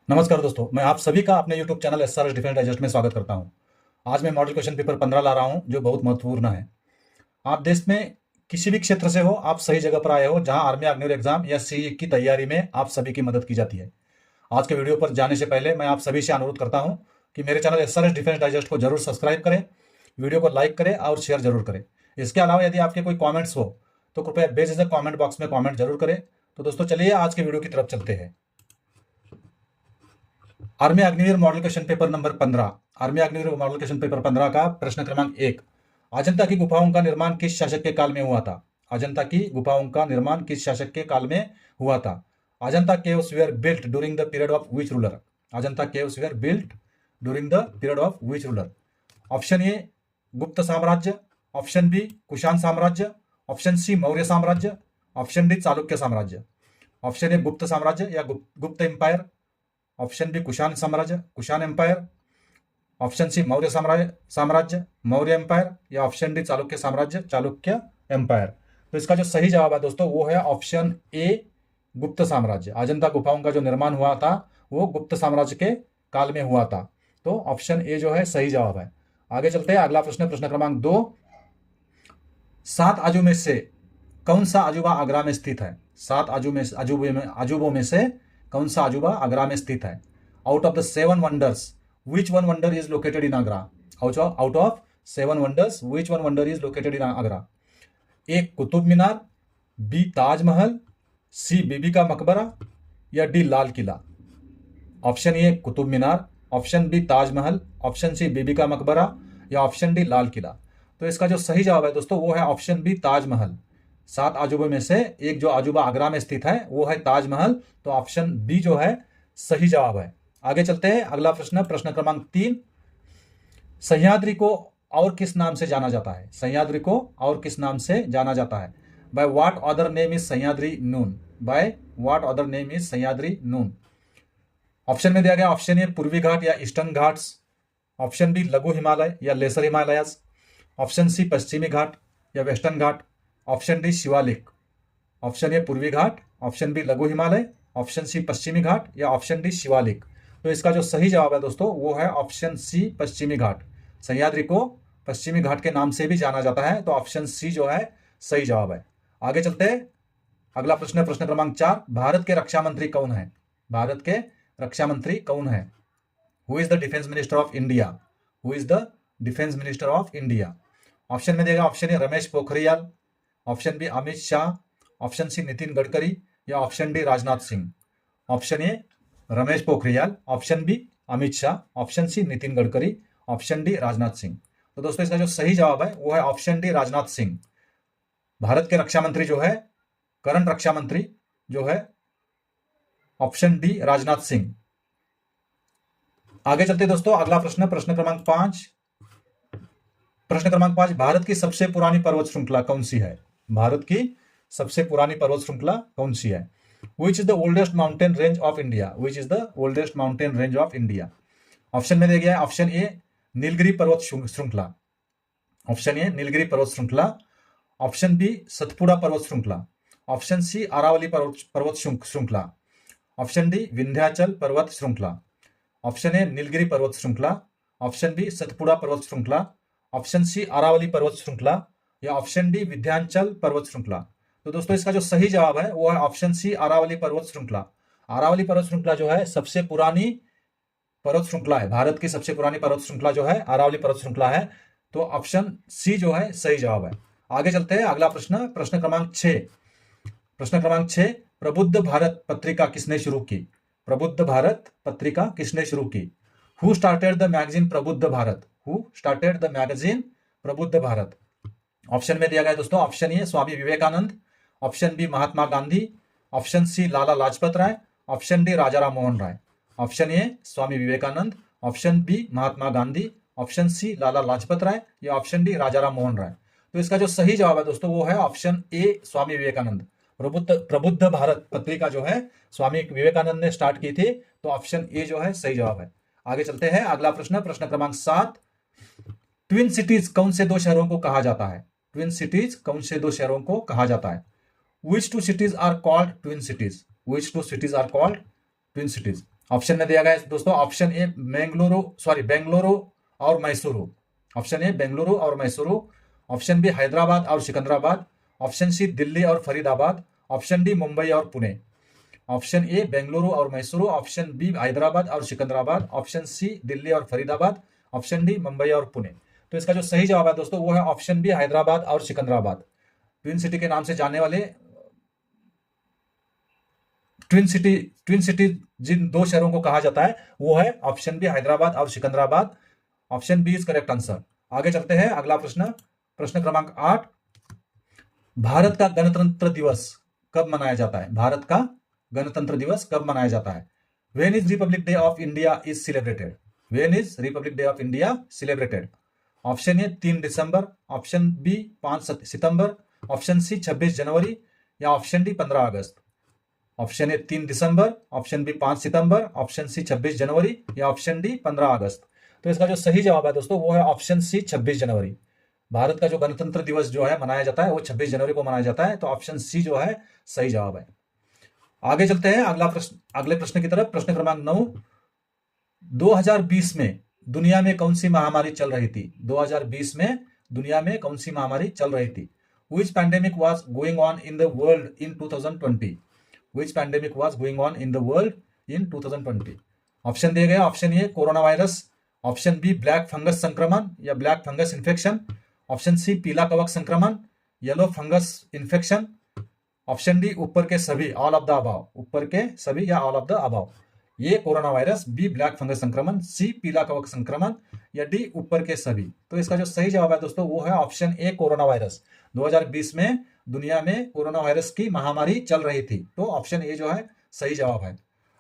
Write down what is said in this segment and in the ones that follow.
नमस्कार दोस्तों, मैं आप सभी का अपने YouTube channel SRS defence digest में स्वागत करता हूं। आज मैं मॉडल क्वेश्चन पेपर 15 ला रहा हूं जो बहुत महत्वपूर्ण है। आप देश में किसी भी क्षेत्र से हो, आप सही जगह पर आए हो जहां आर्मी अग्निवीर एग्जाम या सीई की तैयारी में आप सभी की मदद की जाती है। आज के वीडियो पर जाने से पहले मैं आप सभी से अनुरोध करता हूँ कि मेरे चैनल एसआरएस डिफेंस डाइजेस्ट को जरूर सब्सक्राइब करें, वीडियो को लाइक करें और शेयर जरूर करें। इसके अलावा यदि आपके कोई कॉमेंट्स हो तो कृपया बेझिझक कॉमेंट बॉक्स में कॉमेंट जरूर करें। तो दोस्तों चलिए आज के वीडियो की तरफ चलते हैं। Army Agniveer model question paper number 15। Army Agniveer model question paper 15 का प्रश्न क्रमांक 1। अजंता की गुफाओं का निर्माण किस शासक के काल में हुआ था? अजंता की गुफाओं का निर्माण किस शासक के काल में हुआ था? Ajanta caves were built during the period of which ruler? Ajanta caves were built during the period of which ruler? Option A Gupta साम्राज्य, ऑप्शन बी कुषाण साम्राज्य, ऑप्शन सी मौर्य साम्राज्य, ऑप्शन डी चालुक्य साम्राज्य। ऑप्शन ए गुप्त साम्राज्य या गुप्त एम्पायर, ऑप्शन बी कुषाण साम्राज्य Kushan empire, option C Maurya साम्राज्य Maurya empire, या ऑप्शन डी चालुक्य साम्राज्य चालुक्य एम्पायर। तो इसका जो सही जवाब है दोस्तों वो है ऑप्शन ए गुप्त साम्राज्य। अजंता गुफाओं का जो निर्माण हुआ था वो गुप्त साम्राज्य के काल में हुआ था। तो ऑप्शन ए जो है सही जवाब है। आगे चलते हैं, अगला प्रश्न, प्रश्न क्रमांक 2। 7 अजूबों में से कौन सा अजूबा आगरा में स्थित है? 7 अजूबों में से कौन सा अजूबा आगरा में स्थित है? Out of the 7 wonders which one wonder is located in Agra? Out of 7 wonders which one wonder is located in Agra? A Qutub Minar, B Taj Mahal, C Bibi Ka Maqbara, या D Lal Qila. Option A Qutub Minar, option B Taj Mahal, option C Bibi Ka Maqbara, या ऑप्शन डी लाल किला। तो इसका जो सही जवाब है दोस्तों वो है ऑप्शन बी ताजमहल। 7 अजूबों में से एक जो अजूबा आगरा में स्थित है वो है ताजमहल। तो ऑप्शन बी जो है सही जवाब है। आगे चलते हैं, अगला प्रश्न, प्रश्न क्रमांक 3। सह्याद्री को और किस नाम से जाना जाता है? सह्याद्री को और किस नाम से जाना जाता है? By what other name is Sahyadri Noon? Bye what other name is Sahyadri Noon? Option में दिया गया ऑप्शन ए पूर्वी घाट या ईस्टर्न घाट्स, ऑप्शन बी लघु हिमालय या लेसर हिमालयास, ऑप्शन सी पश्चिमी घाट या western Ghat, option D Shivalik. Option A पूर्वी घाट, ऑप्शन बी लघु हिमालय, ऑप्शन सी पश्चिमी घाट, या ऑप्शन डी शिवालिक। तो इसका जो सही जवाब है दोस्तों वो है ऑप्शन सी पश्चिमी घाट। सह्याद्री को पश्चिमी घाट के नाम से भी जाना जाता है। तो ऑप्शन सी जो है सही जवाब है। आगे चलते हैं, अगला प्रश्न, प्रश्न क्रमांक 4। भारत के रक्षा मंत्री कौन है? भारत के रक्षा मंत्री कौन है? Who is the defence minister of India? Who is the defence minister of India? Option में देगा option A Ramesh Pokhriyal, option B Amit Shah, option C Nitin Gadkari, या option D Rajnath Singh. Option A Ramesh Pokhriyal, option B Amit Shah, option C Nitin Gadkari, option D Rajnath Singh. तो दोस्तों इसका जो सही जवाब है वो है ऑप्शन डी राजनाथ सिंह। भारत के रक्षा मंत्री जो है, करंट रक्षा मंत्री जो है, ऑप्शन डी राजनाथ सिंह। आगे चलते दोस्तों, अगला प्रश्न, प्रश्न क्रमांक 5। प्रश्न क्रमांक 5। भारत की सबसे पुरानी पर्वत श्रृंखला कौन सी है? भारत की सबसे पुरानी पर्वत श्रृंखला कौन सी है? Which is the oldest mountain range of India? Which is the oldest mountain range of India? Option में दिया गया है ऑप्शन ए नीलगिरी पर्वत श्रृंखला, ऑप्शन ए नीलगिरी पर्वत श्रृंखला, ऑप्शन बी सतपुड़ा पर्वत श्रृंखला, ऑप्शन सी अरावली पर्वत श्रृंखला, ऑप्शन डी विंध्याचल पर्वत श्रृंखला। ऑप्शन ए नीलगिरी पर्वत श्रृंखला, ऑप्शन बी सतपुड़ा पर्वत श्रृंखला, ऑप्शन सी अरावली पर्वत श्रृंखला, या ऑप्शन डी विंध्याचल पर्वत श्रृंखला। तो दोस्तों इसका जो सही जवाब है वो है ऑप्शन सी अरावली पर्वत श्रृंखला। अरावली पर्वत श्रृंखला जो है सबसे पुरानी पर्वत श्रृंखला है। भारत की सबसे पुरानी पर्वत श्रृंखला जो है अरावली पर्वत श्रृंखला है। तो ऑप्शन सी जो है सही जवाब है। आगे चलते हैं, अगला प्रश्न, प्रश्न क्रमांक 6। प्रश्न क्रमांक 6। प्रबुद्ध भारत पत्रिका किसने शुरू की? प्रबुद्ध भारत पत्रिका किसने शुरू की? Who started the magazine Prabuddha Bharat? Who started the magazine Prabuddha Bharat? Option में दिया गया दोस्तों option A Swami Vivekananda, option B Mahatma Gandhi, option C Lala Lajpat Rai, option D Raja Ram Mohan Roy. Option A Swami Vivekananda, option B Mahatma Gandhi, option C Lala Lajpat Rai, या ऑप्शन डी राजा राम मोहन राय। तो इसका जो सही जवाब है दोस्तों वो है ऑप्शन ए स्वामी विवेकानंद। प्रबुद्ध भारत पत्रिका जो है स्वामी विवेकानंद ने स्टार्ट की थी। तो ऑप्शन ए जो है सही जवाब है। आगे चलते हैं, अगला प्रश्न, प्रश्न क्रमांक 7। ट्विन सिटीज कौन से दो शहरों को कहा जाता है? ट्विन सिटीज कौन से दो शहरों को कहा जाता है? Which two cities are called twin cities? Which two cities are called twin cities? Option में दिया गया है दोस्तों, ऑप्शन ए बेंगलुरु और मैसूरू, ऑप्शन ए बेंगलुरु और मैसूरू, ऑप्शन बी हैदराबाद और सिकंदराबाद, ऑप्शन सी दिल्ली और फरीदाबाद, ऑप्शन डी मुंबई और पुणे। ऑप्शन ए बेंगलुरु और मैसूरू, ऑप्शन बी हैदराबाद और सिकंदराबाद, ऑप्शन सी दिल्ली और फरीदाबाद, ऑप्शन डी मुंबई और पुणे। तो इसका जो सही जवाब है दोस्तों वो है ऑप्शन बी हैदराबाद और सिकंदराबाद। ट्विन सिटी के नाम से जाने वाले ट्विन सिटी जिन दो शहरों को कहा जाता है वो है ऑप्शन बी हैदराबाद और Secunderabad. Option B is correct answer. आगे चलते हैं, अगला प्रश्न, प्रश्न क्रमांक 8। भारत का गणतंत्र दिवस कब मनाया जाता है? भारत का गणतंत्र दिवस कब मनाया जाता है? When is republic day of India is celebrated? When is republic day of India celebrated? Option A 3 दिसंबर, ऑप्शन बी 5 सितंबर, ऑप्शन सी 26 जनवरी या ऑप्शन डी 15 अगस्त। ऑप्शन ए 3 दिसंबर, ऑप्शन बी 5 सितंबर, ऑप्शन सी 26 जनवरी या ऑप्शन डी 15 अगस्त। तो इसका जो सही जवाब है दोस्तों वो है ऑप्शन सी 26 जनवरी। भारत का जो गणतंत्र दिवस जो है मनाया जाता है वो 26 जनवरी को मनाया जाता है। तो ऑप्शन सी जो है सही जवाब है। आगे चलते हैं अगले प्रश्न की तरफ। प्रश्न क्रमांक 9। 2020 में दुनिया में कौन सी महामारी चल रही थी? 2020 में दुनिया में कौन सी महामारी चल रही थी? Which pandemic was going on in the world in 2020? Which pandemic was going on in the world in 2020? Option दिए गए, option A corona virus, option B black fungus संक्रमण या black fungus infection, option C पीला कवक संक्रमण, yellow fungus infection, option D ऊपर के सभी, ऑल ऑफ द अबाव, ऊपर के सभी या ऑल ऑफ द अबाव। ये corona virus, B black fungus संक्रमण, सी पीला कवक संक्रमण या डी ऊपर के सभी। तो इसका जो सही जवाब है दोस्तों वो है ऑप्शन ए कोरोना वायरस। 2020 में दुनिया में कोरोना वायरस की महामारी चल रही थी। तो ऑप्शन ए जो है सही जवाब है।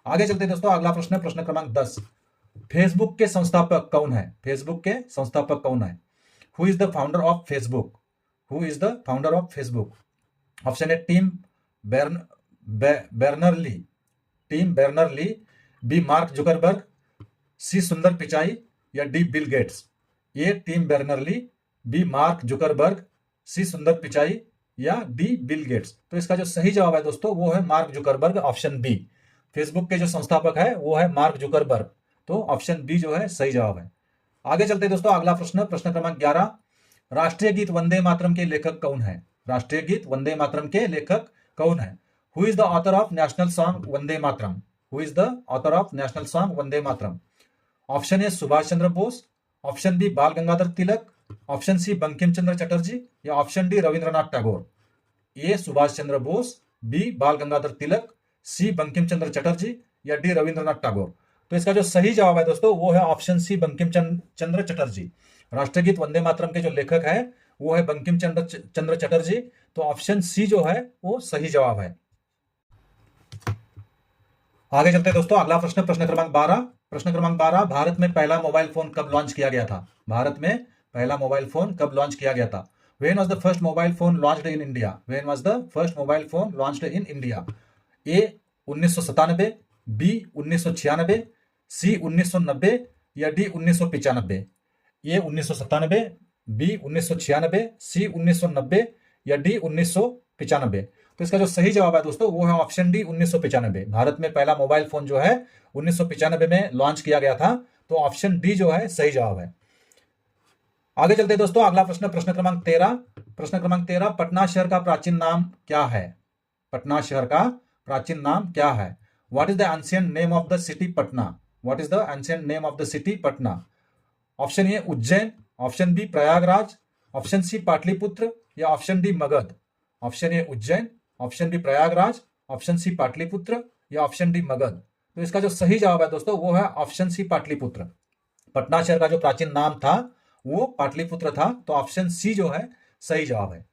आगे चलते हैं दोस्तों, अगला प्रश्न, प्रश्न क्रमांक 10। फेसबुक के संस्थापक कौन है? फेसबुक के संस्थापक कौन है? Who is the founder of Facebook? Who is the founder of Facebook? Option A Tim Berners Lee, Tim Berners Lee, B Mark Zuckerberg, C Sundar Pichai या D Bill Gates. A Tim Berners Lee, B Mark Zuckerberg, C Sundar Pichai या D Bill gets. तो इसका जो सही जवाब है दोस्तों वो है Mark Zuckerberg, option B. Facebook के जो संस्थापक है वो है मार्क जुकरबर्ग। तो ऑप्शन बी जो है सही जवाब है। आगे चलते हैं दोस्तों, अगला प्रश्न, प्रश्न क्रमांक 11। राष्ट्रीय गीत वंदे मातरम के लेखक कौन है? राष्ट्रीय गीत वंदे मातरम के लेखक कौन है? Who is the author of national song Vande Mataram? Who is the author of national song Vande Mataram? Option A Subhash Chandra Bose, option B Bal Gangadhar Tilak, option C Bankim Chandra Chatterjee या option D Rabindranath Tagore. A Subhash Chandra Bose, B Bal Gangadhar Tilak, सी बंकिम चंद्र चटर्जी या डी रविंद्रनाथ टैगोर। तो इसका जो सही जवाब है दोस्तों वो है ऑप्शन सी बंकिम चंद्र चटर्जी। राष्ट्रीय गीत वंदे मातरम के जो लेखक है वो है बंकिम चंद्र चटर्जी। तो ऑप्शन सी जो है वो सही जवाब है। आगे चलते हैं दोस्तों, अगला प्रश्न, प्रश्न क्रमांक 12। प्रश्न क्रमांक 12। भारत में पहला मोबाइल फोन कब लॉन्च किया गया था? भारत में पहला मोबाइल फोन कब लॉन्च किया गया था? When was the first mobile phone launched in India? When was the first mobile phone launched in India? A 1997, B 1996, C 1990 या D 1995। A 1997, B 1996, C 1990 या D 1995। तो इसका जो सही जवाब है दोस्तों वो है ऑप्शन डी 1995। भारत में पहला मोबाइल फोन जो है 1995 में लॉन्च किया गया था। तो ऑप्शन डी जो है सही जवाब है। आगे चलते हैं दोस्तों, अगला प्रश्न, प्रश्न क्रमांक 13। प्रश्न क्रमांक 13। पटना शहर का प्राचीन नाम क्या है? पटना शहर का प्राचीन नाम क्या है? What is the ancient name of the city Patna? What is the ancient name of the city Patna? Option A Ujjain, option B Prayagraj, option C Pataliputra या option D Magadh. Option A Ujjain, option B Prayagraj, option C Pataliputra या ऑप्शन डी मगध। तो इसका जो सही जवाब है दोस्तों वो है ऑप्शन सी पाटलिपुत्र। पटना शहर का जो प्राचीन नाम था वो पाटलिपुत्र था। तो ऑप्शन सी जो है सही जवाब है।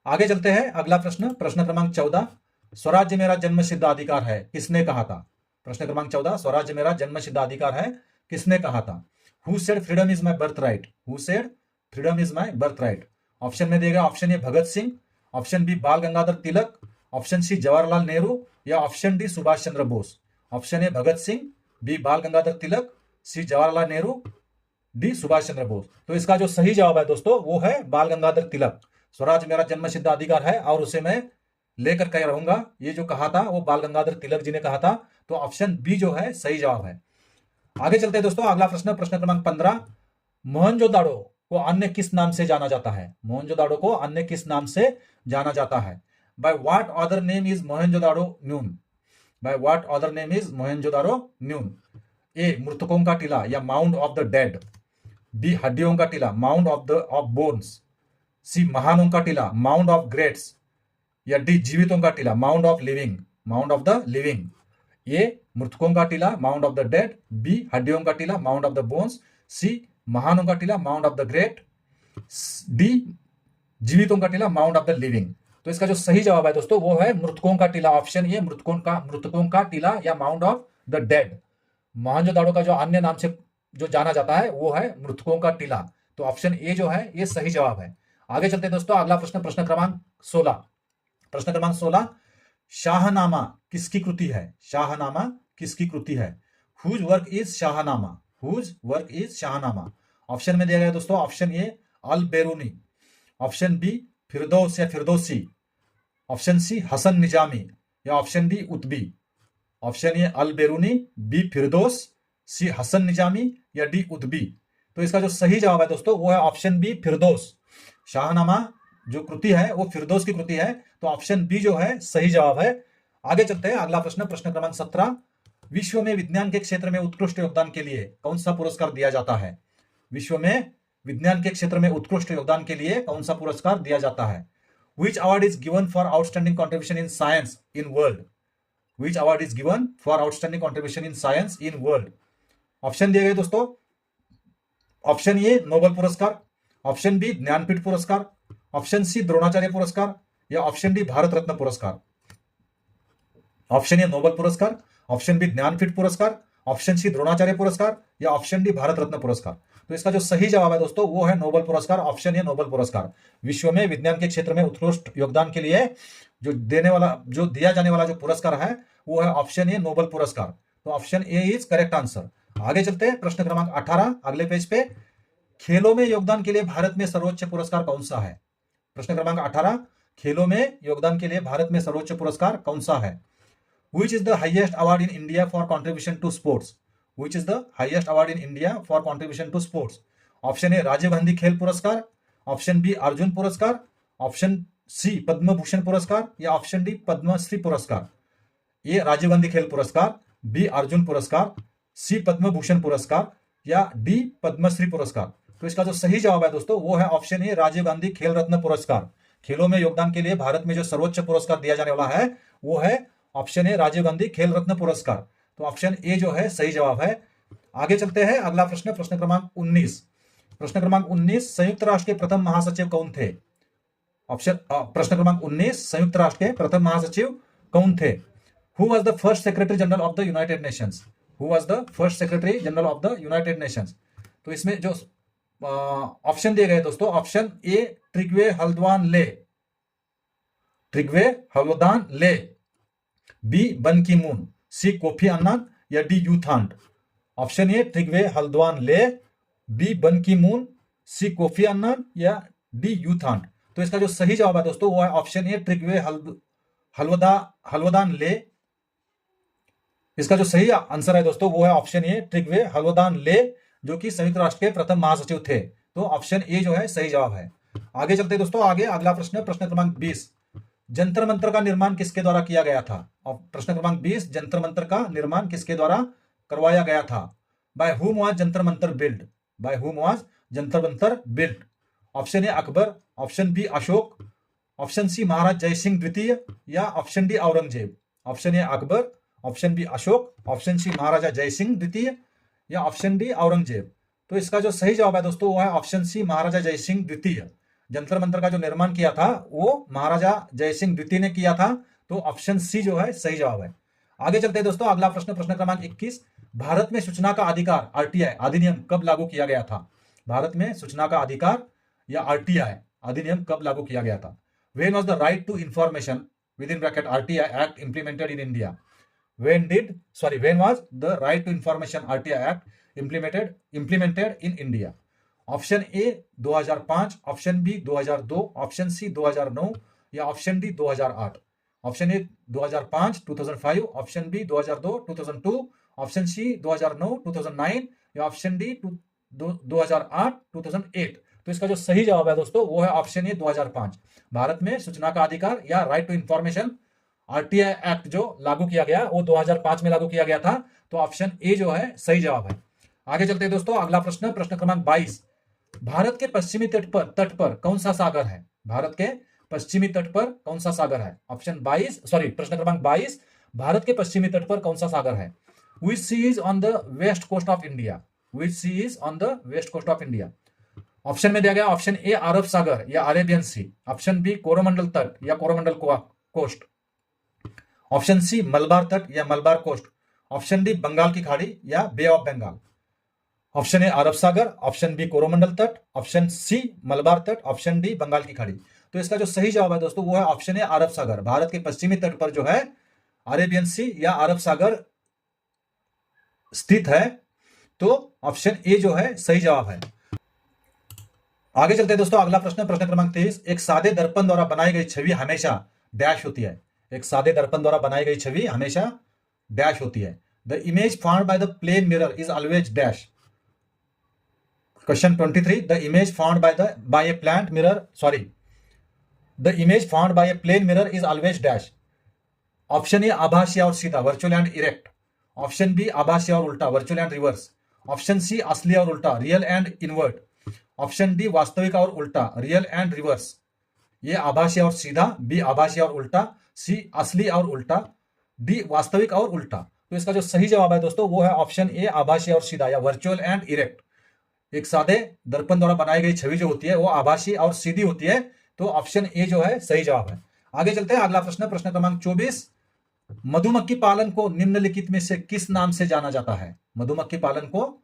आगे चलते हैं, अगला प्रश्न, प्रश्न क्रमांक 14। स्वराज्य मेरा जन्मसिद्ध अधिकार है किसने कहा था? प्रश्न क्रमांक 14। स्वराज्य मेरा जन्मसिद्ध अधिकार है किसने कहा था? Who said freedom is my birthright? Who said freedom is my birthright? Option में देगा, option A Bhagat Singh, option B Bal Gangadhar Tilak, option C Jawaharlal Nehru या option D Subhash Chandra Bose. Option A Bhagat Singh, B Bal Gangadhar Tilak, C Jawaharlal Nehru, D Subhash Chandra Bose. तो इसका जो सही जवाब है दोस्तों वो है बाल गंगाधर तिलक। स्वराज मेरा जन्मसिद्ध अधिकार है और उसे मैं लेकर के रहूंगा, ये जो कहा था वो बाल गंगाधर तिलक जी ने कहा था। तो ऑप्शन बी जो है सही जवाब है। आगे चलते हैं दोस्तों, अगला प्रश्न, प्रश्न क्रमांक 15, मोहनजोदाड़ो को अन्य किस नाम से जाना जाता है? मोहनजोदाड़ो को अन्य किस नाम से जाना जाता है? By what other name is Mohenjodaro known? By what other name is Mohenjodaro known? A मृतकों का टीला या mound of the dead, B हड्डियों का टीला माउंड ऑफ बोन्स, सी महानों का टीला माउंड ऑफ ग्रेट्स, या डी जीवितों का टीला mound of living, mound of the living? A मृतकों का टीला mound of the dead, B हड्डियों का टीला mound of the bones, C महानों का टीला mound of the great, D जीवितों का टीला माउंड ऑफ द लिविंग? तो इसका जो सही जवाब है दोस्तों वो है मृतकों का टीला, ऑप्शन ए मृतकों का टीला या mound of the dead. Mohenjodaro का जो अन्य नाम से जो जाना जाता है वो है मृतकों का टीला, तो ऑप्शन ए जो है ये सही जवाब है। आगे चलते हैं दोस्तों, अगला प्रश्न, प्रश्न क्रमांक 16, प्रश्न क्रमांक 16, शाहनामा किसकी कृति है? शाहनामा किसकी कृति है? Whose work is Shahnameh? Whose work is Shahnameh? Option में दिया गया दोस्तों, option A Al Biruni, option B Firdaus या Firdausi, option C Hasan Nizami, या option D Utbi? Option A Al Biruni, B Firdaus, C Hasan Nizami, या D Utbi? तो इसका जो सही जवाब है दोस्तों वो है ऑप्शन बी फिरदौस। शाहनामा जो कृति है वो फिरदौस की कृति है, तो ऑप्शन बी जो है सही जवाब है। आगे चलते हैं, अगला प्रश्न, प्रश्न क्रमांक 17, विश्व में विज्ञान के क्षेत्र में उत्कृष्ट योगदान के लिए कौन सा पुरस्कार दिया जाता है? विश्व में विज्ञान के क्षेत्र में उत्कृष्ट योगदान के लिए कौन सा पुरस्कार दिया जाता है? Which award is given for outstanding contribution in science in world? Which award is given for outstanding contribution in science in world? Option दिए गए दोस्तों, ऑप्शन ए नोबेल पुरस्कार, ऑप्शन बी ज्ञानपीठ पुरस्कार, ऑप्शन सी द्रोणाचार्य पुरस्कार, या ऑप्शन डी भारत रत्न पुरस्कार? Option A Nobel पुरस्कार, option B Jnanpith पुरस्कार, ऑप्शन सी द्रोणाचार्य पुरस्कार, या ऑप्शन डी भारत रत्न पुरस्कार? तो इसका जो सही जवाब है दोस्तों वो है नोबेल पुरस्कार, ऑप्शन ए नोबेल पुरस्कार। विश्व में विज्ञान के क्षेत्र में उत्कृष्ट योगदान के लिए जो दिया जाने वाला जो पुरस्कार है वो है ऑप्शन ए नोबेल पुरस्कार, तो option A is correct answer. आगे चलते हैं, प्रश्न क्रमांक 18, अगले पेज पे, खेलों में योगदान के लिए भारत में सर्वोच्च पुरस्कार कौन सा है? प्रश्न क्रमांक 18, खेलों में योगदान के लिए भारत में सर्वोच्च पुरस्कार कौन सा है? Which is the highest award in India for contribution to sports? Which is the highest award in India for contribution to sports? Option A Rajiv Gandhi Khel Puraskar, option B Arjun पुरस्कार, ऑप्शन सी पद्म भूषण पुरस्कार, या ऑप्शन डी पद्मश्री पुरस्कार? ए राजीव गांधी खेल पुरस्कार, बी अर्जुन पुरस्कार, सी पद्म भूषण पुरस्कार, या D Padmashri पुरस्कार? तो इसका जो सही जवाब है दोस्तों वो है ऑप्शन ए राजीव गांधी खेल रत्न पुरस्कार। खेलों में योगदान के लिए भारत में जो सर्वोच्च पुरस्कार दिया जाने वाला है वो है ऑप्शन ए राजीव गांधी खेल रत्न पुरस्कार, तो ऑप्शन ए जो है सही जवाब है। आगे चलते हैं, अगला प्रश्न, प्रश्न क्रमांक 19, प्रश्न क्रमांक 19, संयुक्त राष्ट्र के प्रथम महासचिव कौन थे? ऑप्शन प्रश्न क्रमांक 19, संयुक्त राष्ट्र के प्रथम महासचिव कौन थे? Who was the first secretary general of the United Nations? Who was the first secretary general of the United Nations? तो इसमें जो ऑप्शन दिए गए दोस्तों, ऑप्शन ए ट्रिग्वे हल्द्वान ले, ट्रिग्वे हल्द्वान ले, बी बन की मून, सी कोफी अन्नान, या डी यूथांड? ऑप्शन ए ट्रिग्वे हल्द्वान ले, बी बन की मून, सी कोफी अन्नान, या डी यूथांड? तो इसका जो सही जवाब है दोस्तों वो है ऑप्शन ए ट्रिग्वे हल्द्वान ले। इसका जो सही आंसर है दोस्तों वो है ऑप्शन ए ट्रिग्वे हल्द्वान ले, जो कि संयुक्त राष्ट्र के प्रथम महासचिव थे, तो ऑप्शन ए जो है सही जवाब है। आगे चलते हैं दोस्तों, आगे अगला प्रश्न, प्रश्न क्रमांक 20, जंतर मंतर का निर्माण किसके द्वारा किया गया था? और प्रश्न क्रमांक 20, जंतर मंतर का निर्माण किसके द्वारा करवाया गया था? By whom was Jantar Mantar build? By whom was Jantar Mantar build? Option A Akbar, option B Ashoka, option C Maharaj Jai Singh द्वितीय, या option D Aurangzeb? Option A Akbar, option B Ashoka, option C Maharaja Jai Singh द्वितीय, या ऑप्शन डी औरंगजेब? तो इसका जो सही जवाब है दोस्तों वो है ऑप्शन सी महाराजा जयसिंह द्वितीय। जंतर मंतर का जो निर्माण किया था वो महाराजा जयसिंह द्वितीय ने किया था, तो ऑप्शन सी जो है सही जवाब है। आगे चलते हैं दोस्तों, अगला प्रश्न, प्रश्न क्रमांक 21, भारत में सूचना का अधिकार आरटीआई अधिनियम कब लागू किया गया था? भारत में सूचना का अधिकार या आरटीआई अधिनियम कब लागू किया गया था? When was the right to information within bracket RTI act implemented in India? When was the right to information RTI act implemented in India? Option A 2005, option B 2002, option C 2009, या option D 2008? Option A 2005 2005, option B 2002 2002, option C 2009 2009 या option D 2008 2008। तो इसका जो सही जवाब है दोस्तों वो है ऑप्शन ए 2005। भारत में सूचना का अधिकार या right to information RTI act जो लागू किया गया वो 2005 में लागू किया गया था। तो ऑप्शन ए जो है सही जवाब है। आगे चलते हैं दोस्तों, अगला प्रश्न, प्रश्न क्रमांक 22। भारत के पश्चिमी तट पर कौन सा सागर है? भारत के पश्चिमी तट पर कौन सा सागर है? ऑप्शन 22, सॉरी, प्रश्न क्रमांक 22, भारत के पश्चिमी तट पर कौन सा सागर है? Which sea is on the west coast of India? Which sea is on the west coast of India? Option में दिया गया ऑप्शन ए अरब सागर या Arabian sea, option B Coromandel तट या Coromandel coast, option C Malabar तट या Malabar coast, option D Bengal की खाड़ी या bay of Bengal. Option A Arab Sagar, option B Coromandel तट, ऑप्शन सी मलबार तट, ऑप्शन डी बंगाल की खाड़ी। तो इसका जो सही जवाब है दोस्तों वो है ऑप्शन ए अरब सागर। भारत के पश्चिमी तट पर जो है अरेबियन सी या अरब सागर स्थित है। तो ऑप्शन ए जो है सही जवाब है। आगे चलते हैं दोस्तों, अगला प्रश्न, प्रश्न क्रमांक 23। एक सादे दर्पण द्वारा बनाई गई छवि हमेशा डैश होती है। एक सादे दर्पण द्वारा बनाई गई छवि हमेशा डैश होती है। The image found by the plane mirror is always dash. Question 23, the image found by a plant mirror, sorry, the image found by a plane mirror is always dash. Option A आभासी और सीधा, virtual and erect, option B आभासी और उल्टा, virtual and reverse, option C असली और उल्टा, real and invert, option D वास्तविक और उल्टा, रियल एंड रिवर्स। ये आभासी और सीधा, बी आभासी और उल्टा, सी असली और उल्टा, डी वास्तविक और उल्टा। तो इसका जो सही जवाब है दोस्तों वो है ऑप्शन ए आभासी और सीधा या वर्चुअल एंड इरेक्ट। एक सादे दर्पण द्वारा बनाई गई छवि जो होती है वो आभासी और सीधी होती है। तो ऑप्शन ए जो है सही जवाब है। आगे चलते हैं, अगला प्रश्न, प्रश्न क्रमांक 24। मधुमक्खी पालन को निम्नलिखित में से किस नाम से जाना जाता है? मधुमक्खी पालन को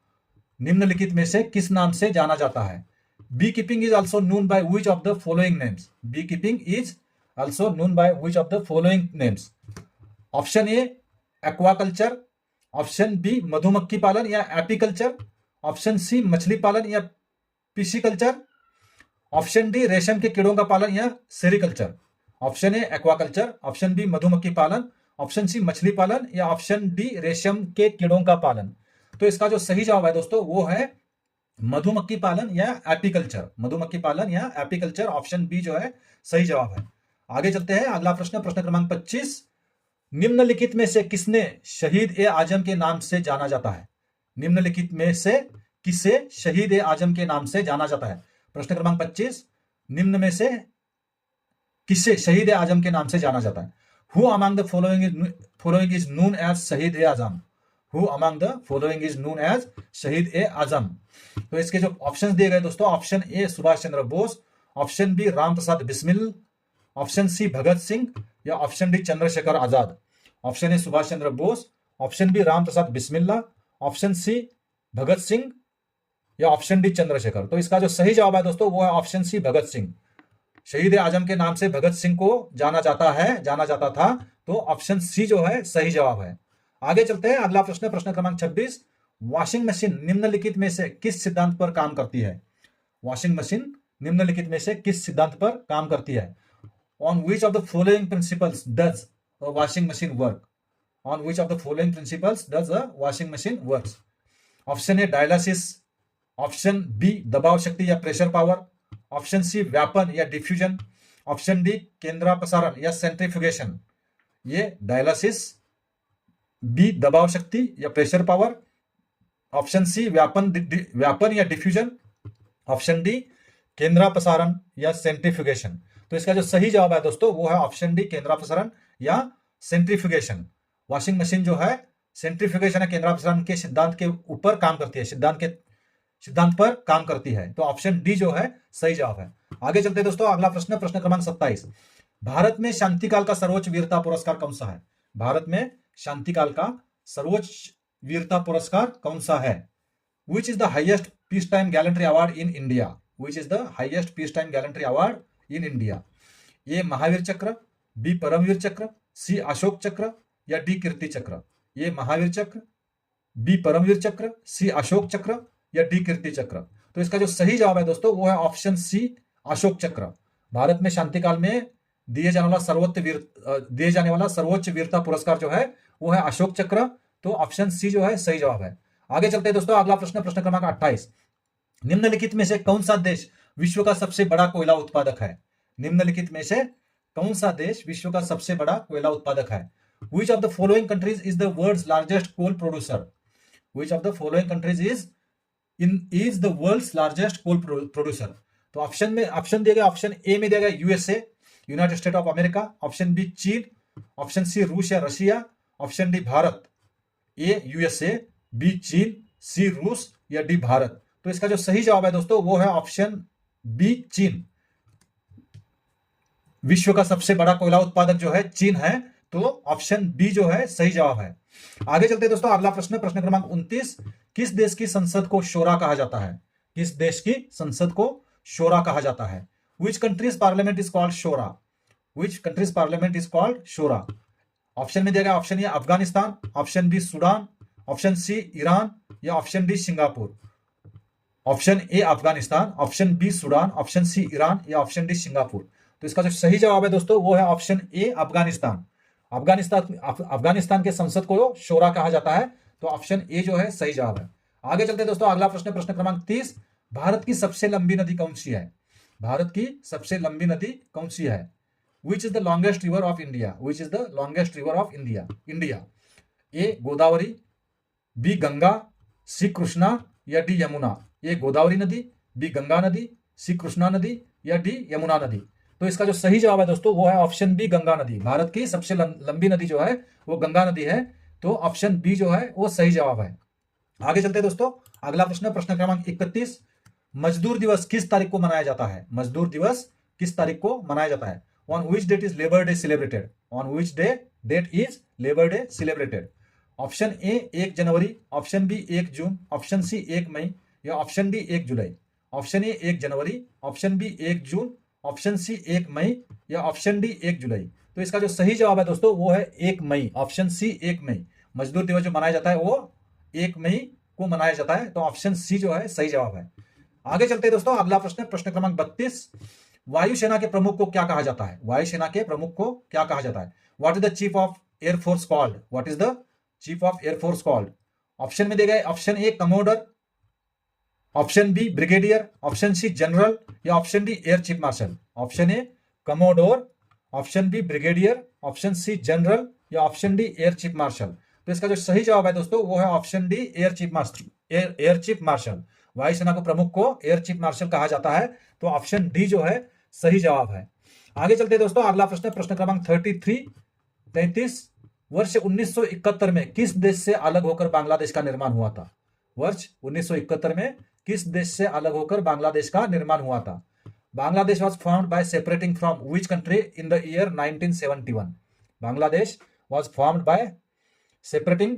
निम्नलिखित में से किस नाम से जाना जाता है? Bee keeping is also known by which of the following names? Bee keeping is also known by which of the following names? Option A aquaculture, option B मधुमक्खी पालन या एपीकल्चर, ऑप्शन सी मछली पालन या पिसीकल्चर, ऑप्शन डी रेशम के कीड़ों का पालन या sericulture. Option A aquaculture, option B मधुमक्खी पालन, ऑप्शन सी मछली पालन या ऑप्शन डी रेशम के कीड़ों का पालन। तो इसका जो सही जवाब है दोस्तों वो है मधुमक्खी पालन या एपीकल्चर। मधुमक्खी पालन या एपीकल्चर, ऑप्शन बी जो है सही जवाब है। आगे चलते हैं, अगला प्रश्न, प्रश्न क्रमांक 25। निम्नलिखित में से किसने शहीद ए आजम के नाम से जाना जाता है? निम्नलिखित में से किसे शहीद ए आजम के नाम से जाना जाता है? प्रश्न क्रमांक 25, निम्न में से किसे शहीद ए आजम के नाम से जाना जाता है? Who among the following is known as Shaheed e Azam? Who among the following is known as Shaheed e आजम? तो इसके जो ऑप्शंस दिए गए दोस्तों, option A Subhash Chandra Bose, option B Ram Prasad Bismil, option C Bhagat Singh या option D Chandrashekhar Azad. Option A Subhash Chandra Bose, option B Ram Prasad Bismilla, option C Bhagat Singh या ऑप्शन डी चंद्रशेखर। तो इसका जो सही जवाब है दोस्तों वो है ऑप्शन सी भगत सिंह। शहीद ए आजम के नाम से भगत सिंह को जाना जाता था। तो ऑप्शन सी जो है सही जवाब है। आगे चलते हैं, अगला प्रश्न, प्रश्न क्रमांक 26। वॉशिंग मशीन निम्नलिखित में से किस सिद्धांत पर काम करती है? वॉशिंग मशीन निम्नलिखित में से किस सिद्धांत पर काम करती है? On which of the following principles does a washing machine work? On which of the following principles does a washing machine works? Option A dialysis, option B दबाव शक्ति या प्रेशर पावर, ऑप्शन सी व्यापन या diffusion, option D केंद्रापसारण या centrifugation. ये dialysis, B दबाव शक्ति या प्रेशर पावर, ऑप्शन सी व्यापन या डिफ्यूजन, ऑप्शन डी केंद्रापसारण या सेंट्रीफ्यूगेशन। तो इसका जो सही जवाब है दोस्तों वो है ऑप्शन डी केंद्रापसारण या सेंट्रीफ्यूगेशन। वॉशिंग मशीन जो है सेंट्रीफ्यूगेशन या केंद्रापसारण के सिद्धांत के ऊपर काम करती है, सिद्धांत पर काम करती है। तो ऑप्शन डी जो है सही जवाब है। आगे चलते हैं दोस्तों, अगला प्रश्न, प्रश्न क्रमांक 27। भारत में शांतिकाल का सर्वोच्च वीरता पुरस्कार कौन सा है? भारत में शांतिकाल का सर्वोच्च वीरता पुरस्कार कौन सा है? Which is the highest peace time gallantry award in India? Which is the highest peace time gallantry award in India? A Mahavir Chakra, B Paramvir चक्र, सी अशोक चक्र या डी कीर्ति चक्र। ये महावीर चक्र, बी परमवीर चक्र, सी अशोक चक्र या डी कीर्ति चक्र। तो इसका जो सही जवाब है दोस्तों वो है ऑप्शन सी अशोक चक्र। भारत में शांतिकाल में दिए जाने वाला सर्वोच्च वीरता पुरस्कार जो है वो है अशोक चक्र। तो ऑप्शन सी जो है सही जवाब है। आगे चलते हैं दोस्तों, अगला प्रश्न, प्रश्न क्रमांक 28। निम्नलिखित में से कौन सा देश विश्व का सबसे बड़ा कोयला उत्पादक है? निम्नलिखित में से कौन सा देश विश्व का सबसे बड़ा कोयला उत्पादक है? Which of the following countries is the world's largest coal producer? Which of the following countries is the world's largest coal producer? तो ऑप्शन दिया गया, ऑप्शन ए में दिया गया USA, united state of America, option B चीन, option C रूस या Russia, option D Bharat. A USA, B चीन, सी रूस या डी भारत। तो इसका जो सही जवाब है दोस्तों वो है ऑप्शन बी चीन। विश्व का सबसे बड़ा कोयला उत्पादक जो है चीन है। तो ऑप्शन बी जो है सही जवाब है। आगे चलते हैं दोस्तों, अगला प्रश्न, प्रश्न क्रमांक 29। किस देश की संसद को शोरा कहा जाता है? किस देश की संसद को शोरा कहा जाता है? Which country's parliament is called Shura? Which country's parliament is called Shura? Option में दिया गया, option A Afghanistan, option B Sudan, option C Iran या option D Singapore. Option A Afghanistan, option B Sudan, option C Iran या ऑप्शन डी सिंगापुर। तो इसका जो सही जवाब है दोस्तों वो है ऑप्शन ए अफगानिस्तान। अफगानिस्तान के संसद को शोरा कहा जाता है। तो ऑप्शन ए जो है सही जवाब है। आगे चलते हैं दोस्तों, अगला प्रश्न, प्रश्न क्रमांक 30। भारत की सबसे लंबी नदी कौन सी है? भारत की सबसे लंबी नदी कौन सी है? Which is the longest river of India? Which is the longest river of India? India. A Godavari, B Ganga, C Krishna या डी यमुना। ए गोदावरी नदी, बी गंगा नदी, सी कृष्णा नदी या डी यमुना नदी। तो इसका जो सही जवाब है दोस्तों वो है ऑप्शन बी गंगा नदी। भारत की सबसे लंबी नदी जो है वो गंगा नदी है। तो ऑप्शन बी जो है वो सही जवाब है। आगे चलते हैं दोस्तों, अगला प्रश्न, प्रश्न क्रमांक 31। मजदूर दिवस किस तारीख को मनाया जाता है? मजदूर दिवस किस तारीख को मनाया जाता है? On which date is labour day celebrated? On which date is labour day celebrated? Option A 1 जनवरी, ऑप्शन बी 1 जून, ऑप्शन सी 1 मई या ऑप्शन डी 1 जुलाई। ऑप्शन ए 1 जनवरी, ऑप्शन बी 1 जून, ऑप्शन सी 1 मई या ऑप्शन डी 1 जुलाई। तो इसका जो सही जवाब है दोस्तों वो है 1 मई। ऑप्शन सी 1 मई। मजदूर दिवस जो मनाया जाता है वो 1 मई को मनाया जाता है। तो ऑप्शन सी जो है सही जवाब है। आगे चलते हैं दोस्तों, अगला प्रश्न, प्रश्न क्रमांक 32। वायुसेना के प्रमुख को क्या कहा जाता है? वायुसेना के प्रमुख को क्या कहा जाता है? What is the chief of air force called? What is the chief of air force called? Option में दिए गए, option A commodore, option B brigadier, option C general या option D air chief marshal. Option A commodore, option B brigadier, option C general या option D air chief marshal. तो इसका जो सही जवाब है दोस्तों वो है option D air chief marshal. Air chief marshal, वायुसेना को प्रमुख को एयर चीफ मार्शल कहा जाता है। तो ऑप्शन डी जो है सही जवाब है। आगे चलते हैं दोस्तों, अगला प्रश्न, प्रश्न क्रमांक 33। वर्ष 1971 में किस देश से अलग होकर बांग्लादेश का निर्माण हुआ था? वर्ष 1971 में किस देश से अलग होकर बांग्लादेश का निर्माण हुआ था? Bangladesh was formed by separating from which country in the year 1971? Bangladesh was formed by separating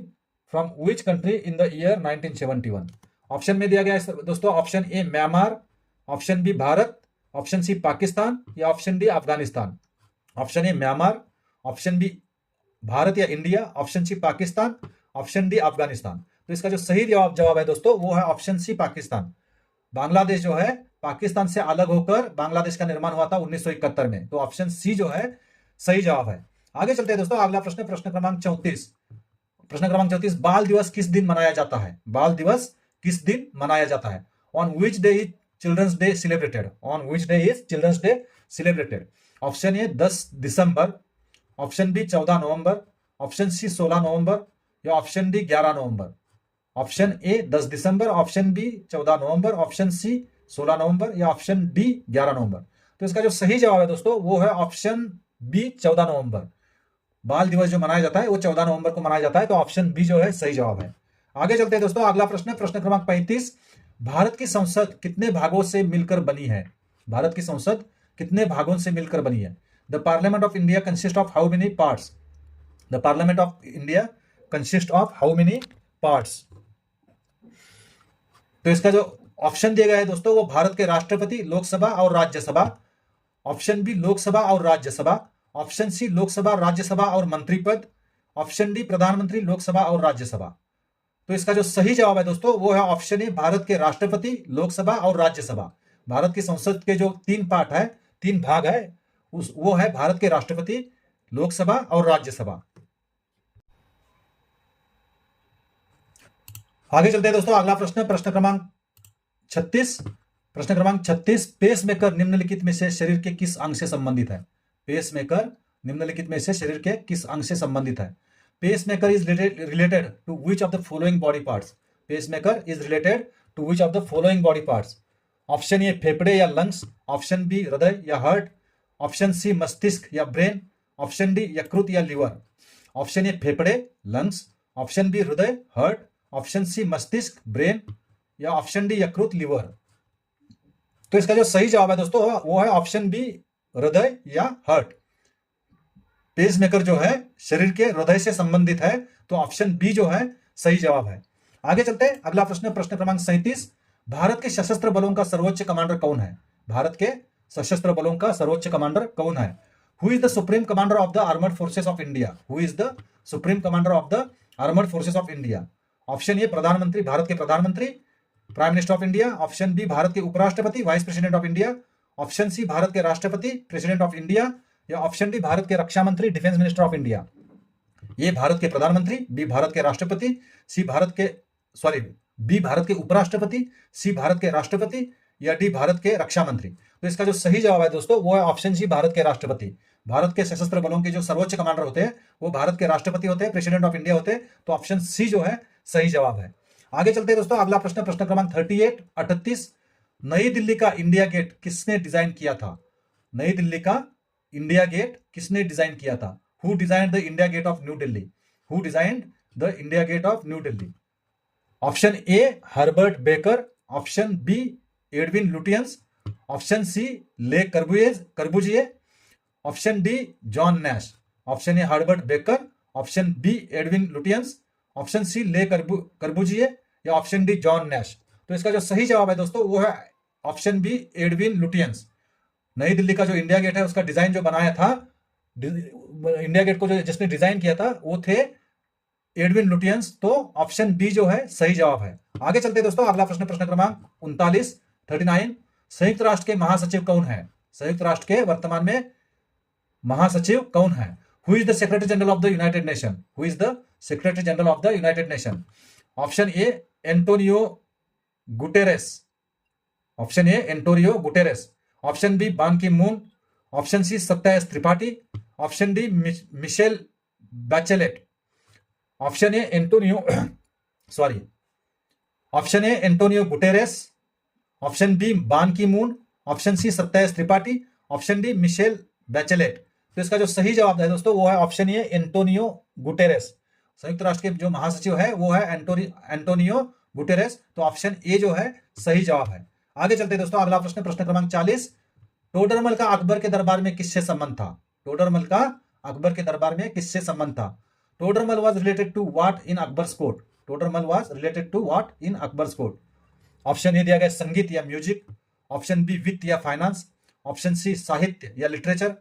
from which country in the year 1971? Option में दिया गया है दोस्तों, option A Myanmar, option B Bharat, option C Pakistan या option D Afghanistan. Option A Myanmar, option B Bharat या India, option C Pakistan, option D Afghanistan. तो इसका जो सही जवाब है दोस्तों वो है ऑप्शन सी पाकिस्तान। बांग्लादेश जो है पाकिस्तान से अलग होकर बांग्लादेश का निर्माण हुआ था 1971 में। तो ऑप्शन सी जो है सही जवाब है। आगे चलते हैं दोस्तों, अगला प्रश्न, प्रश्न क्रमांक 34। प्रश्न क्रमांक 34, बाल दिवस किस दिन मनाया जाता है? बाल दिवस किस दिन मनाया जाता है? On which day is children's day celebrated? On which day is children's day celebrated? Option A 10 दिसंबर, ऑप्शन बी 14 नवंबर, ऑप्शन सी 16 नवंबर या ऑप्शन डी 11 नवंबर। ऑप्शन ए 10 दिसंबर, ऑप्शन बी 14 नवंबर, ऑप्शन सी 16 नवंबर या ऑप्शन डी 11 नवंबर। तो इसका जो सही जवाब है दोस्तों वो है ऑप्शन बी 14 नवंबर। बाल दिवस जो मनाया जाता है वो 14 नवंबर को मनाया जाता है। तो ऑप्शन बी जो है सही जवाब है। आगे चलते हैं दोस्तों, अगला प्रश्न, प्रश्न क्रमांक 35। भारत की संसद कितने भागों से मिलकर बनी है? भारत की संसद कितने भागों से मिलकर बनी है? The parliament of India consist of how many parts? The parliament of India consist of how many parts? तो इसका जो ऑप्शन दिया गया है दोस्तों वो भारत के राष्ट्रपति, लोकसभा और राज्यसभा। ऑप्शन बी लोकसभा और राज्यसभा, ऑप्शन सी लोकसभा, राज्यसभा और मंत्रिपद, ऑप्शन डी प्रधानमंत्री, लोकसभा और राज्यसभा। तो इसका जो सही जवाब है दोस्तों वो है ऑप्शन ए भारत के राष्ट्रपति, लोकसभा और राज्यसभा। भारत की संसद के जो 3 पार्ट है, 3 भाग है वो है भारत के राष्ट्रपति, लोकसभा और राज्यसभा। आगे चलते हैं दोस्तों, अगला प्रश्न, प्रश्न क्रमांक 36। प्रश्न क्रमांक 36, पेसमेकर निम्नलिखित में से शरीर के किस अंग से संबंधित है? पेसमेकर निम्नलिखित में से शरीर के किस अंग से संबंधित है? Pacemaker is related to which of the following body parts? Pacemaker is related to which of the following body parts? Option A फेफड़े या लंग्स, ऑप्शन बी हृदय या हार्ट, ऑप्शन सी मस्तिष्क या ब्रेन, ऑप्शन डी यकृत या liver. Option A फेफड़े, lungs, option B हृदय, हार्ट, ऑप्शन सी मस्तिष्क, ब्रेन, या ऑप्शन डी यकृत, लीवर। तो इसका जो सही जवाब है दोस्तों वो है ऑप्शन बी, हृदय या हार्ट। पेसमेकर जो है शरीर के हृदय से संबंधित है, तो ऑप्शन बी जो है सही जवाब है। आगे चलते हैं, अगला प्रश्न, प्रश्न क्रमांक 37। भारत के सशस्त्र बलों का सर्वोच्च कमांडर कौन है? भारत के सशस्त्र बलों का सर्वोच्च कमांडर कौन है? Who is the supreme commander of the armoured forces of India? Who is the supreme commander of the armoured forces of India? Option A प्रधानमंत्री, भारत के प्रधानमंत्री, prime minister of India. Option B Bharat के उपराष्ट्रपति, vice president of India. Option C Bharat के राष्ट्रपति, president of India, या option D Bharat के रक्षा मंत्री, defence minister of India. A Bharat के प्रधानमंत्री, बी भारत के राष्ट्रपति, बी भारत के उपराष्ट्रपति, सी भारत के राष्ट्रपति, या डी भारत के रक्षा मंत्री। तो इसका जो सही जवाब है दोस्तों वो है ऑप्शन सी, भारत के राष्ट्रपति। भारत के सशस्त्र बलों के जो सर्वोच्च कमांडर होते हैं वो भारत के राष्ट्रपति होते हैं, प्रेसिडेंट ऑफ इंडिया होते हैं। तो ऑप्शन सी जो है सही जवाब है। आगे चलते हैं दोस्तों, अगला प्रश्न, प्रश्न क्रमांक 38। नई दिल्ली का इंडिया गेट किसने डिजाइन किया था? नई दिल्ली का इंडिया गेट किसने डिजाइन किया था? Who designed the India Gate of New Delhi? Who designed the India Gate of New Delhi? Option A Herbert Baker, option B Edwin Lutyens, option C Le Corbusier, option D John Nash. Option A Herbert Baker, option B Edwin Lutyens, option C Le Corbusier, या option D John Nash. तो इसका जो सही जवाब है दोस्तों वो है ऑप्शन बी, एडविन लुटियंस। नई दिल्ली का जो इंडिया गेट है उसका डिजाइन जो बनाया था, इंडिया गेट को जो जिसने डिजाइन किया था वो थे एडविन लुटियंस। तो ऑप्शन बी जो है सही जवाब है। आगे चलते दोस्तों, अगला प्रश्न, प्रश्न क्रमांक 39। संयुक्त राष्ट्र के महासचिव कौन है? संयुक्त राष्ट्र के वर्तमान में महासचिव कौन है? Who is the secretary general of the united nation? Who is the secretary general of the united nation? Option A Antonio Guterres, option A Antonio Guterres, option B Ban Ki Moon, option C Satyas Tripathi, option D Michelle Bachelet. Option A Antonio Guterres, option B Ban Ki Moon, option C Satyas Tripathi, option D Michelle Bachelet. तो इसका जो सही जवाब है दोस्तों वो है option A Antonio Guterres. संयुक्त राष्ट्र के जो महासचिव है वो है एंटोनियो गुटेरेस। तो ऑप्शन ए जो है सही जवाब है। आगे चलते दोस्तों, अगला प्रश्न, प्रश्न क्रमांक 40। टोडरमल का अकबर के दरबार में किससे संबंध था? टोडरमल का अकबर के दरबार में किससे संबंध था? Todarmal was related to what in Akbar's court? Todarmal was related to what in Akbar's court? Option A दिया गया संगीत या म्यूजिक, ऑप्शन बी वित्त या फाइनेंस, ऑप्शन सी साहित्य या लिटरेचर,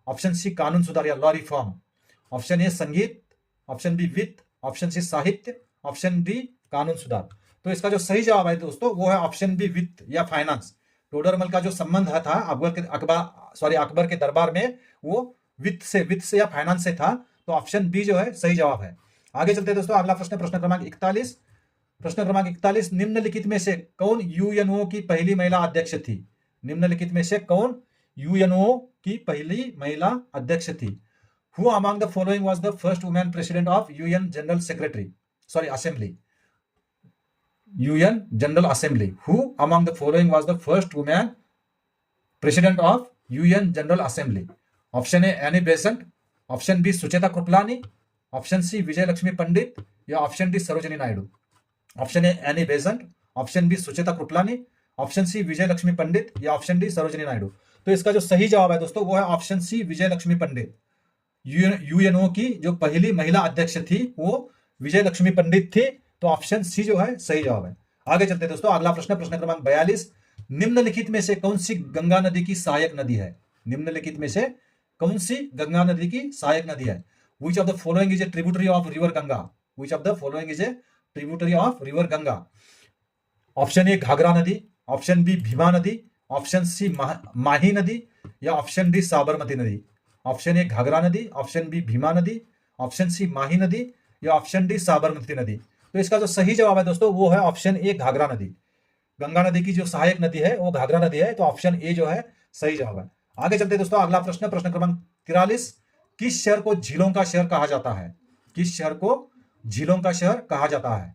ऑप्शन सी कानून सुधार या लॉ रिफॉर्म। ऑप्शन ए संगीत, ऑप्शन बी वित्त, ऑप्शन सी साहित्य, ऑप्शन डी कानून सुधार। तो इसका जो सही जवाब है दोस्तों वो है ऑप्शन बी वित्त या फाइनेंस। टोडरमल का जो संबंध था अकबर के दरबार में वो वित्त से या फाइनेंस से था। तो ऑप्शन बी जो है सही जवाब है। आगे चलते दोस्तों, अगला प्रश्न, प्रश्न क्रमांक 41। प्रश्न क्रमांक 41, निम्नलिखित में से कौन यूएनओ की पहली महिला अध्यक्ष थी? निम्नलिखित में से कौन यूएनओ की पहली महिला अध्यक्ष थी? Who among the following was the first women president of UN general assembly? UN General Assembly. Who among the following was the first woman president of UN General Assembly? Option A Annie Besant, option B Sucheta Kripalani, option C Vijay Lakshmi Pandit, या option D Sarojini Naidu. Option A Annie Besant, option B Sucheta Kripalani, option C Vijay Lakshmi Pandit, या option D Sarojini Naidu. तो इसका जो सही जवाब है दोस्तों वो है ऑप्शन सी विजय लक्ष्मी पंडित। यूएनओ की जो पहली महिला अध्यक्ष थी वो विजय लक्ष्मी पंडित थी। तो ऑप्शन सी जो है सही जवाब है। आगे चलते दोस्तों, अगला प्रश्न, प्रश्न क्रमांक 42। निम्नलिखित में से कौन सी गंगा नदी की सहायक नदी है? निम्नलिखित में से कौन सी गंगा नदी की सहायक नदी है? Which of the following is a tributary of river Ganga? Which of the following is a tributary of river Ganga? Option A Ghaghara नदी, ऑप्शन बी भीमा नदी, ऑप्शन सी माही नदी, या ऑप्शन डी साबरमती नदी। ऑप्शन ए घाघरा नदी, ऑप्शन बी भीमा नदी, option C माही नदी, या option D Sabarmati नदी। तो इसका जो सही जवाब है दोस्तों वो है ऑप्शन ए घाघरा नदी। गंगा नदी की जो सहायक नदी है वो घाघरा नदी है, तो ऑप्शन ए जो है सही जवाब है। आगे चलते दोस्तों, अगला प्रश्न, प्रश्न क्रमांक 43। किस शहर को झीलों का शहर कहा जाता है? किस शहर को झीलों का शहर कहा जाता है?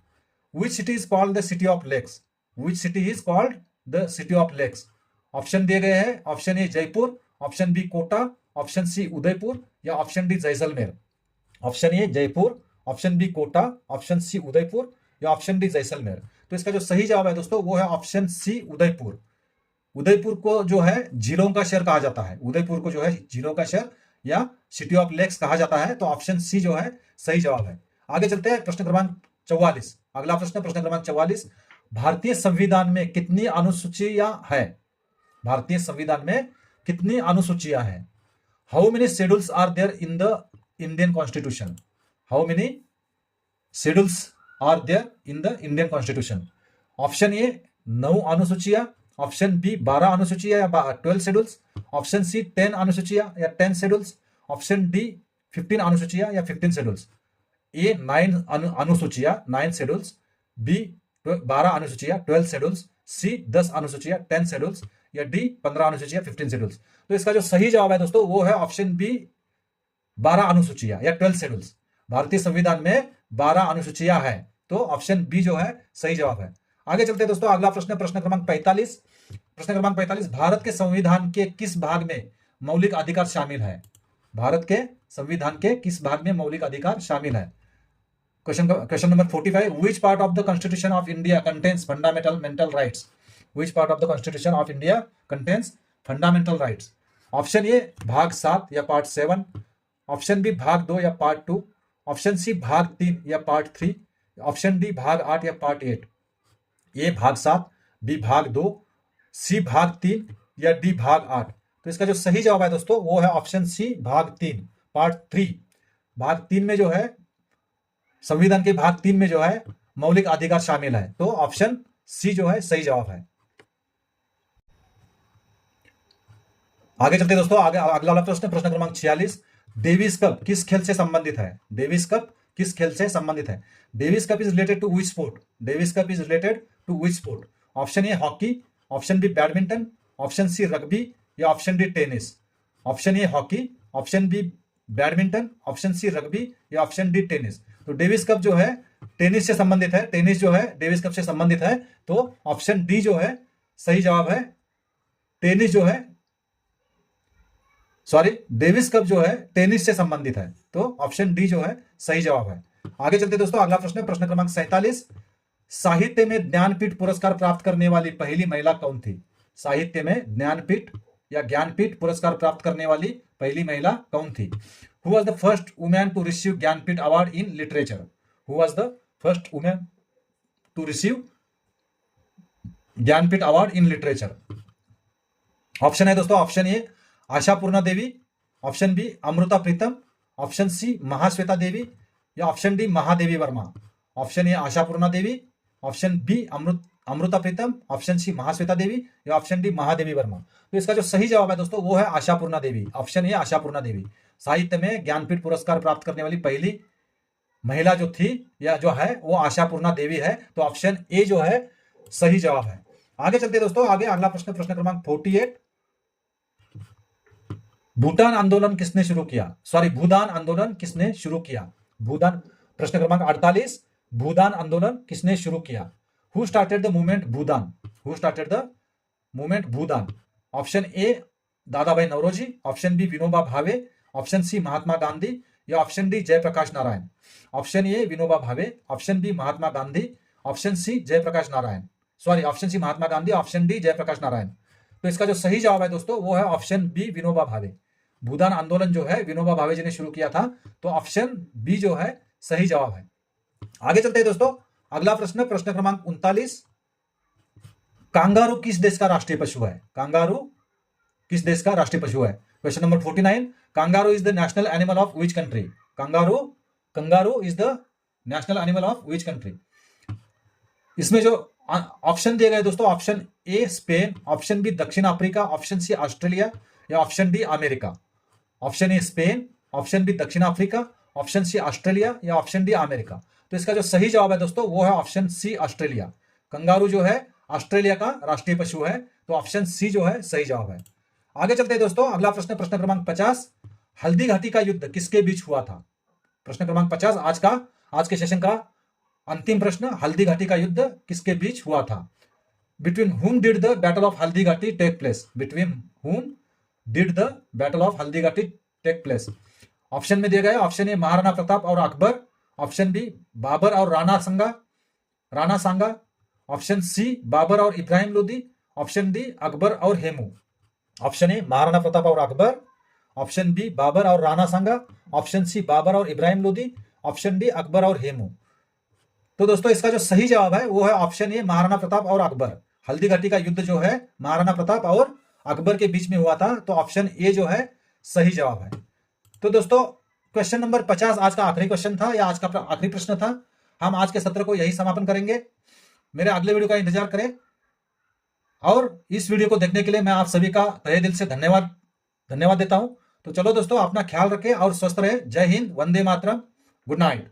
Which city is called the city of lakes? Which city is called the city of lakes? Option दिए गए हैं, option A Jaipur, option B Kota, option C Udaipur, या option D Jaisalmer. Option A Jaipur, option B Kota, option C Udaipur, या option D Jaisalmer. तो इसका जो सही जवाब है दोस्तों वो है ऑप्शन सी उदयपुर। उदयपुर को जो है झीलों का शहर कहा जाता है, उदयपुर को जो है झीलों का शहर या सिटी ऑफ लेक्स कहा जाता है, तो ऑप्शन सी जो है सही जवाब है। आगे चलते हैं, प्रश्न क्रमांक 44। अगला प्रश्न, प्रश्न क्रमांक 44। भारतीय संविधान में कितनी अनुसूचियां है? भारतीय संविधान में कितनी अनुसूचियां हैं? How many schedules are there in the Indian constitution? How many schedules are there in the Indian constitution? Option A 9 अनुसूचियां, ऑप्शन बी 12 अनुसूचियां या 12 शेड्यूल्स, ऑप्शन सी 10 अनुसूचियां या 10 शेड्यूल्स, ऑप्शन डी 15 अनुसूचियां या 15 शेड्यूल्स। ए 9 अनुसूचियां 9 शेड्यूल्स, बी 12 अनुसूचियां 12 शेड्यूल्स, सी 10 अनुसूचियां 10 schedules, या D 15 अनुसूचियां 15 schedules. तो इसका जो सही जवाब है दोस्तों वो है ऑप्शन बी 12 अनुसूचियां या 12 शेड्यूल्स। भारतीय संविधान में 12 अनुसूचियां है, तो ऑप्शन बी जो है सही जवाब है। आगे चलते हैं दोस्तों, अगला प्रश्न, प्रश्न क्रमांक 45। प्रश्न क्रमांक 45। भारत के संविधान के किस भाग में मौलिक अधिकार शामिल है? भारत के संविधान के किस भाग में मौलिक अधिकार शामिल है? Question number 45। Which part of the constitution of India contains fundamental mental rights? Which part of the constitution of India contains fundamental rights? Option A भाग 7 या पार्ट 7, ऑप्शन बी भाग 2 या पार्ट 2, ऑप्शन सी भाग 3 या part 3, option D भाग 8 या part 8। ए भाग 7, B भाग 2, सी भाग 3, या डी भाग 8। तो इसका जो सही जवाब है दोस्तों वो है ऑप्शन सी भाग 3, पार्ट 3। भाग 3 में जो है, संविधान के भाग 3 में जो है मौलिक अधिकार शामिल है, तो ऑप्शन सी जो है सही जवाब है। आगे चलते दोस्तों, आगे अगला वाला प्रश्न, प्रश्न क्रमांक 46। डेविस कप किस खेल से संबंधित है? डेविस कप किस खेल से संबंधित है? Davis cup is related to which sport? Davis cup is related to which sport? Option A hockey, option B badminton, option C rugby, या option D tennis. Option A hockey, option B badminton, option C rugby, या option D tennis. तो Davis cup जो है tennis से संबंधित है, tennis जो है डेविस कप से संबंधित है, तो ऑप्शन डी जो है सही जवाब है। टेनिस जो है, सॉरी, डेविस कप जो है टेनिस से संबंधित है, तो ऑप्शन डी जो है सही जवाब है। आगे चलते दोस्तों, अगला प्रश्न, प्रश्न क्रमांक 47। साहित्य में ज्ञानपीठ पुरस्कार प्राप्त करने वाली पहली महिला कौन थी? साहित्य में ज्ञानपीठ या ज्ञानपीठ पुरस्कार प्राप्त करने वाली पहली महिला कौन थी? Who was the first women to receive Jnanpith award in literature? Who was the first women to receive Jnanpith award in literature? Option है दोस्तों, option A Ashapurna Devi, option B Amrita Pritam, option C Mahasweta Devi, या option D Mahadevi Verma. Option A Ashapurna Devi, option B Amrita Pritam, option C Mahasweta Devi, या option D Mahadevi Verma. तो इसका जो सही जवाब है दोस्तों वो है आशापूर्णा देवी। ऑप्शन ए आशापूर्णा देवी। साहित्य में ज्ञानपीठ पुरस्कार प्राप्त करने वाली पहली महिला जो थी या जो है वो आशापूर्णा देवी है, तो ऑप्शन ए जो है सही जवाब है। आगे चलते दोस्तों, आगे अगला प्रश्न, प्रश्न क्रमांक 48। भूटान आंदोलन किसने शुरू किया? सॉरी, भूदान आंदोलन किसने शुरू किया? भूदान, प्रश्न क्रमांक 48। भूदान आंदोलन किसने शुरू किया? Who started the movement Bhoodan? Who started the movement Bhoodan? Option A दादा भाई Naoroji, option B Vinoba Bhave, option C Mahatma Gandhi, या option D Jayaprakash Narayan. Option A Vinoba Bhave, option B Mahatma Gandhi, option C Jayaprakash Narayan, sorry option C Mahatma Gandhi, option D Jayaprakash Narayan. तो इसका जो सही जवाब है दोस्तों वो है ऑप्शन बी विनोबा भावे। भूदान आंदोलन जो है विनोबा भावे जी ने शुरू किया था, तो ऑप्शन बी जो है सही जवाब है। आगे चलते हैं दोस्तों, अगला प्रश्न, प्रश्न क्रमांक 39। कांगारू किस देश का राष्ट्रीय पशु है? कांगारू किस देश का राष्ट्रीय पशु है? Question number 49। Kangaroo is the national animal of which country? Kangaroo is the national animal of which country? इसमें जो ऑप्शन दिए गए दोस्तों, option A Spain, option B दक्षिण अफ्रीका, ऑप्शन सी ऑस्ट्रेलिया या option D America. Option A Spain, option B दक्षिण Africa, option C Australia या option D America. तो इसका जो सही जवाब है दोस्तों वो है ऑप्शन सी ऑस्ट्रेलिया। कंगारू जो है ऑस्ट्रेलिया का राष्ट्रीय पशु है, तो ऑप्शन सी जो है सही जवाब है। आगे चलते हैं दोस्तों, अगला प्रश्न, प्रश्न क्रमांक 50, हल्दी घाटी का युद्ध किसके बीच हुआ था? प्रश्न क्रमांक 50 आज के सेशन का अंतिम प्रश्न, हल्दी घाटी का युद्ध किसके बीच हुआ था? Between whom did the battle of Haldi Ghati take place? Between whom did the battle of Haldi Ghati take place? Option में दिए गए, ऑप्शन ए महाराणा प्रताप और अकबर, ऑप्शन बी बाबर और राणा सांगा, ऑप्शन सी बाबर और इब्राहिम लोदी, ऑप्शन डी अकबर और हेमू। ऑप्शन ए महाराणा प्रताप और अकबर, ऑप्शन बी बाबर और राणा सांगा, ऑप्शन सी बाबर और इब्राहिम लोदी, ऑप्शन डी अकबर और हेमू। तो दोस्तों इसका जो सही जवाब है वो है ऑप्शन ए महाराणा प्रताप और अकबर। हल्दी घाटी का युद्ध जो है महाराणा प्रताप और अकबर के बीच में हुआ था, तो ऑप्शन ए जो है सही जवाब है। तो दोस्तों क्वेश्चन नंबर 50 आज का आखिरी क्वेश्चन था, या आज का आखिरी प्रश्न था। हम आज के सत्र को यही समापन करेंगे। मेरे अगले वीडियो का इंतजार करें, और इस वीडियो को देखने के लिए मैं आप सभी का तहे दिल से धन्यवाद देता हूं। तो चलो दोस्तों, अपना ख्याल रखें और स्वस्थ रहे। जय हिंद, वंदे मातरम, गुड नाइट।